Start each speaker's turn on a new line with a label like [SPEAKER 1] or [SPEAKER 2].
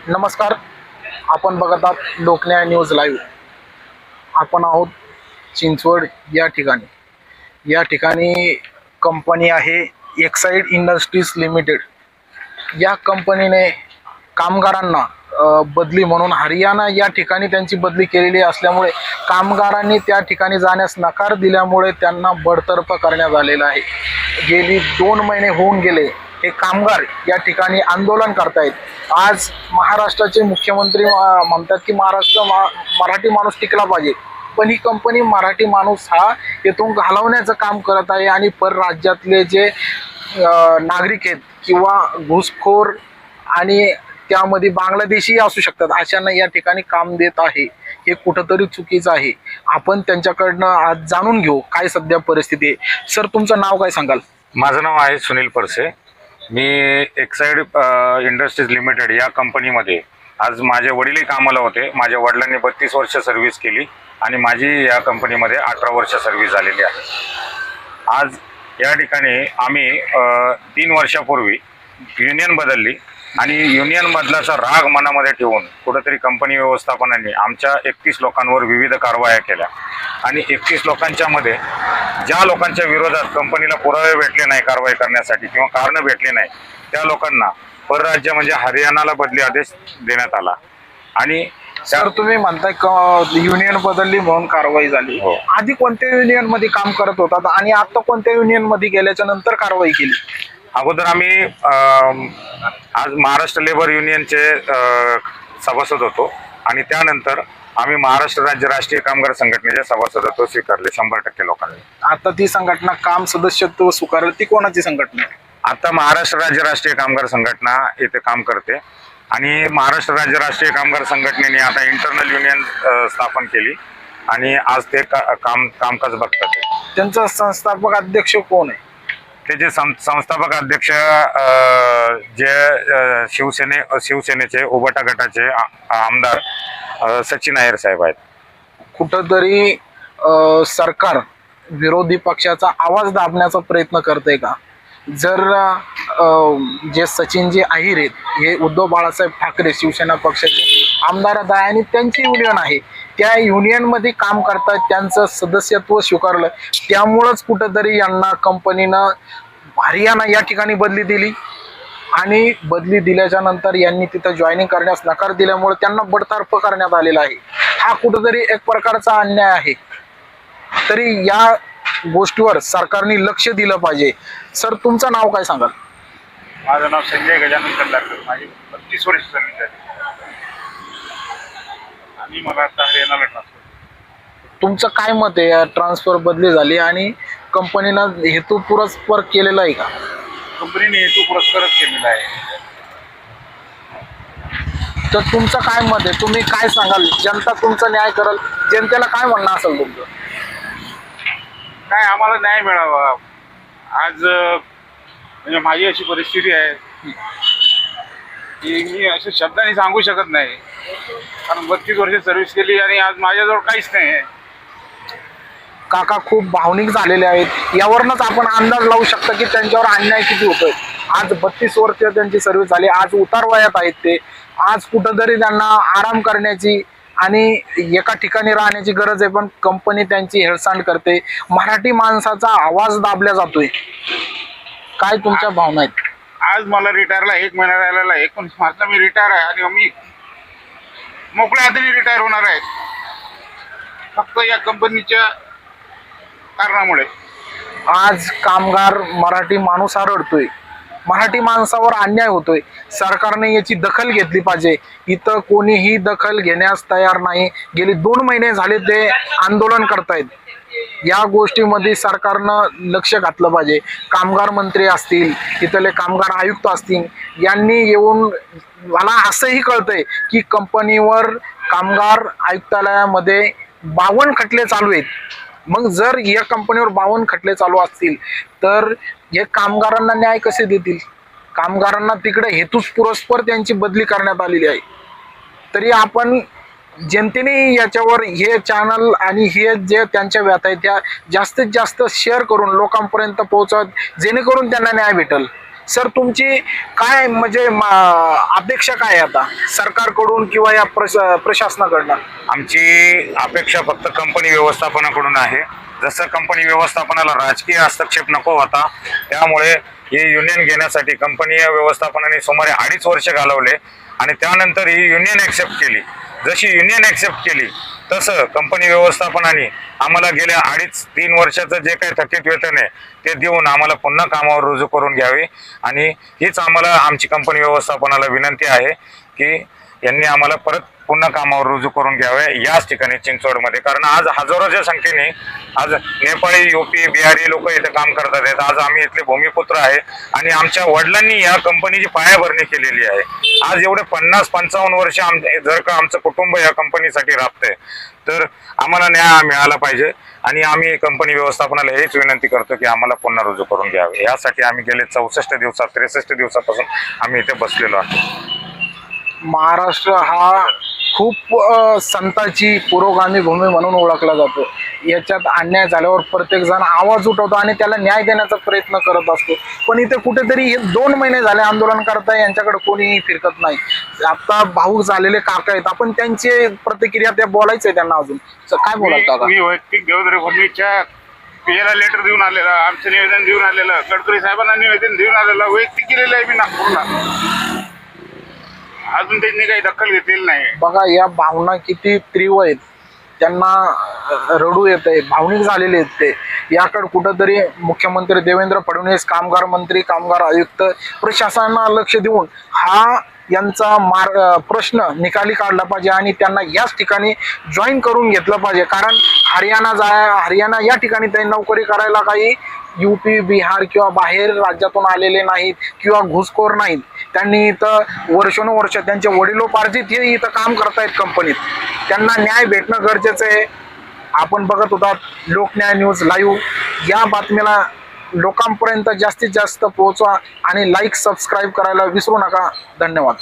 [SPEAKER 1] नमस्कार. आपण बघत आहात लोकन्याय न्यूज लाईव्ह. आपण आहोत चिंचवड या ठिकाणी. या ठिकाणी कंपनी आहे एक्साइड इंडस्ट्रीज लिमिटेड. या कंपनीने कामगारांना बदली म्हणून हरियाणा या ठिकाणी त्यांची बदली केलेली असल्यामुळे कामगारांनी त्या ठिकाणी जाण्यास नकार दिल्यामुळे त्यांना बडतर्फ करण्यात आलेलं आहे. गेली 2 महिने होऊन गेले हे कामगार या ठिकाणी आंदोलन करतायत. आज महाराष्ट्राचे मुख्यमंत्री म्हणतात की मराठी माणूस टिकला पाहिजे, पण ही कंपनी मराठी माणूस हा येथून घालवण्याचं काम करत आहे आणि परराज्यातले जे नागरिक आहेत किंवा घुसखोर आणि त्यामध्ये बांगलादेशी असू शकतात अशांना या ठिकाणी काम देत आहे. हे कुठंतरी चुकीचं आहे. आपण त्यांच्याकडनं आज जाणून घेऊ काय सध्या परिस्थिती आहे. सर, तुमचं नाव काय सांगाल?
[SPEAKER 2] माझं नाव आहे सुनील परसे. मी एक्साइड इंडस्ट्रीज लिमिटेड या कंपनीमध्ये आज माझे वडीलही कामाला होते. माझ्या वडिलांनी 32 वर्ष सर्व्हिस केली आणि माझी या कंपनीमध्ये 18 वर्ष सर्व्हिस झालेली आहे. आज या ठिकाणी आम्ही 3 वर्षापूर्वी युनियन बदलली आणि युनियनमधलाचा राग मनामध्ये ठेवून कुठंतरी कंपनी व्यवस्थापनाने आमच्या 31 लोकांवर विविध कारवाया केल्या आणि 31 लोकांच्या मध्ये ज्या लोकांच्या विरोधात कंपनीला पुरावे भेटले नाही कारवाई करण्यासाठी किंवा कारणं भेटली नाही त्या लोकांना परराज्य म्हणजे हरियाणाला बदली आदेश देण्यात आला. आणि
[SPEAKER 1] सर, तुम्ही म्हणताय युनियन बदलली म्हणून कारवाई झाली.
[SPEAKER 2] हो.
[SPEAKER 1] आधी कोणत्या युनियन मध्ये काम करत होतात आणि आता कोणत्या युनियन मध्ये गेल्याच्या नंतर कारवाई केली?
[SPEAKER 2] अगोदर आम्ही आज महाराष्ट्र लेबर युनियनचे सभासद होतो आणि त्यानंतर आम्ही महाराष्ट्र राज्य राष्ट्रीय कामगार संघटनेचे सभासदत्व स्वीकारले 100% लोकांनी.
[SPEAKER 1] आता ती संघटना काम सदस्यत्व स्वीकारलं, ती कोणाची संघटना आहे?
[SPEAKER 2] आता महाराष्ट्र राज्य राष्ट्रीय कामगार संघटना इथे काम करते आणि महाराष्ट्र राज्य राष्ट्रीय कामगार संघटनेने आता इंटरनल युनियन स्थापन केली आणि आज ते कामकाज बघतात.
[SPEAKER 1] त्यांचा संस्थापक अध्यक्ष कोण आहे?
[SPEAKER 2] त्याचे संस्थापक अध्यक्ष जे शिवसेनेचे उबाटा गटाचे आमदार सचिन अय्यर साहेब आहेत.
[SPEAKER 1] कुठंतरी सरकार विरोधी पक्षाचा आवाज दाबण्याचा प्रयत्न करते का? जर जे सचिनजी अहिर आहेत हे उद्धव बाळासाहेब ठाकरे शिवसेना पक्षाचे आमदार आहेत आणि त्यांची युनियन आहे, त्या युनियनमध्ये काम करतात, त्यांचं सदस्यत्व स्वीकारलं, त्यामुळंच कुठंतरी यांना कंपनीनं हरियाणा या ठिकाणी बदली दिली आणि बदली दिल्याच्या नंतर यांनी तिथं जॉईनिंग करण्यास नकार दिल्यामुळे त्यांना बडतर्फ करण्यात आलेला आहे. हा कुठंतरी एक प्रकारचा अन्याय आहे. तरी या गोष्टीवर सरकारने लक्ष दिलं पाहिजे. सर, तुमचं नाव काय सांगाल?
[SPEAKER 3] माझं नाव संजय गजानन कंदारकर. माझी 32 वर्ष सर्व्हिस झाली आणि मला आता हरियाणाला ट्रान्सफर.
[SPEAKER 1] तुमचं काय मत आहे? ट्रान्सफर बदली झाली आणि कंपनीनं हेतू पुरस्पर केलेला आहे का?
[SPEAKER 3] कंपनीने हेतू पुरस्कारच केलेला आहे.
[SPEAKER 1] तर तुमचं काय मत आहे? तुम्ही काय सांगाल? जनता तुमचा न्याय करेल? जनतेला काय म्हणणं असेल तुमचं?
[SPEAKER 3] काय आम्हाला न्याय मिळावा. आज म्हणजे माझी अशी परिस्थिती आहे की मी अशा शब्दांनी सांगू शकत नाही, कारण 32 वर्ष सर्व्हिस केली आणि आज माझ्याजवळ काहीच नाही आहे.
[SPEAKER 1] काका खूप भावनिक झालेले आहेत. यावरूनच आपण अंदाज लावू शकता की त्यांच्यावर अन्याय किती होतोय. आज 32 वर्ष त्यांची सर्व्हिस झाली, आज उतार वयात आहेत ते. आज कुठंतरी त्यांना आराम करण्याची आणि एका ठिकाणी राहण्याची गरज आहे, पण कंपनी त्यांची हेळसांड करते. मराठी माणसाचा आवाज दाबला जातोय. काय तुमच्या भावना आहेत?
[SPEAKER 3] आज मला रिटायरला 1 महिना राहिलेला आहे. 19 मार्चला मी रिटायर आहे आणि मी मोकळ्या हाताने रिटायर होणार आहे फक्त या कंपनीच्या कारणामुळे.
[SPEAKER 1] आज कामगार मराठी माणूस रडतोय, मराठी माणसावर अन्याय होतोय. सरकारने याची दखल घेतली पाहिजे. इथं कोणीही दखल घेण्यास तयार नाही. गेली 2 महिने झाले ते आंदोलन करतायत. या गोष्टीमध्ये सरकारनं लक्ष घातलं पाहिजे. कामगार मंत्री असतील, इथले कामगार आयुक्त असतील, यांनी येऊन, मला असंही कळतंय की कंपनीवर कामगार आयुक्तालयामध्ये 52 खटले चालू आहेत. मग जर या कंपनीवर 52 खटले चालू असतील तर हे कामगारांना न्याय कसे देतील? कामगारांना तिकडे हेतूच पुरस्पर त्यांची बदली करण्यात आलेली आहे. तरी आपण जनतेने याच्यावर हे चॅनल आणि हे जे त्यांच्या व्यथा आहेत त्या जास्तीत जास्त शेअर करून लोकांपर्यंत पोहोचवत, जेणेकरून त्यांना न्याय भेटेल. सर तुमची काय म्हणजे अपेक्षा काय आहे आता सरकारकडून किंवा या प्रशासनाकडनं?
[SPEAKER 2] आमची अपेक्षा फक्त कंपनी व्यवस्थापनाकडून आहे. जसं कंपनी व्यवस्थापनाला राजकीय हस्तक्षेप नको होता, त्यामुळे हे युनियन घेण्यासाठी कंपनी व्यवस्थापनाने सुमारे 2.5 वर्ष घालवले आणि त्यानंतर ही युनियन ॲक्सेप्ट केली. जशी युनियन ॲक्सेप्ट केली तसं कंपनी व्यवस्थापनाने आम्हाला गेल्या 2.5-3 वर्षाचं जे काही थकीत वेतन आहे ते देऊन आम्हाला पुन्हा कामावर रुजू करून घ्यावे. आणि हीच आम्हाला आमची कंपनी व्यवस्थापनाला विनंती आहे की यांनी आम्हाला परत पुन्हा कामावर रुजू करून घ्यावे याच ठिकाणी चिंचवडमध्ये. कारण आज हजारोच्या संख्येने आज नेपाळी, यूपी, बिहारी लोक इथे काम करतात आहेत. आज आम्ही इथले भूमिपुत्र आहे आणि आमच्या वडिलांनी या कंपनीची पायाभरणी केलेली आहे. आज एवढे 50-55 वर्ष जर का आमचं कुटुंब या कंपनीसाठी राबतंय तर आम्हाला न्याय मिळाला पाहिजे. आणि आम्ही कंपनी व्यवस्थापनाला हेच विनंती करतो की आम्हाला पुन्हा रुजू करून घ्यावे. यासाठी आम्ही गेले 64 दिवसात 63 दिवसापासून आम्ही इथे बसलेलो आहोत.
[SPEAKER 1] महाराष्ट्र हा खूप संतांची पुरोगामी भूमी म्हणून ओळखला जातो. याच्यात अन्याय झाल्यावर प्रत्येक जण आवाज उठवतो आणि त्याला न्याय देण्याचा प्रयत्न करत असतो. पण इथे कुठेतरी हे 2 महिने झाले आंदोलन करताय, यांच्याकडे कोणीही फिरकत नाही. आता भाऊक झालेले काका आहेत, आपण त्यांची प्रतिक्रिया त्या बोलायचंय त्यांना अजून काय बोलत?
[SPEAKER 3] मी वैयक्तिक देवेंद्र फडणवीसच्या पीएला लेटर देऊन आलेलं, आमचं निवेदन देऊन आलेलं, गडकरी साहेबांना निवेदन देऊन आलेलं, वैयक्तिक केलेलं आहे मी नागपूरला. अजून त्यांनी काही दखल घेतलेली नाही.
[SPEAKER 1] बघा या भावना किती तीव्र आहेत, त्यांना रडू येत आहे, भावनिक झालेले आहेत ते. याकडे कुठंतरी मुख्यमंत्री देवेंद्र फडणवीस, कामगार मंत्री, कामगार आयुक्त प्रशासनाला लक्ष देऊन हा यांचा प्रश्न निकाली काढला पाहिजे आणि त्यांना याच ठिकाणी जॉईन करून घेतलं पाहिजे. कारण हरियाणा या ठिकाणी ते नोकरी करायला काही यूपी, बिहार किंवा बाहेर राज्यातून आलेले नाहीत किंवा घुसखोर नाहीत. त्यांनी इथं वर्षानुवर्ष त्यांचे वडिलोपार्जित हे इथं काम करतायत कंपनीत. त्यांना न्याय भेटणं गरजेचं आहे. आपण बघत होता लोकन्याय न्यूज लाईव्ह. या बातमीला लोकांपर्यंत जास्तीत जास्त पोहोचवा आणि लाईक, सबस्क्राईब करायला विसरू नका. धन्यवाद.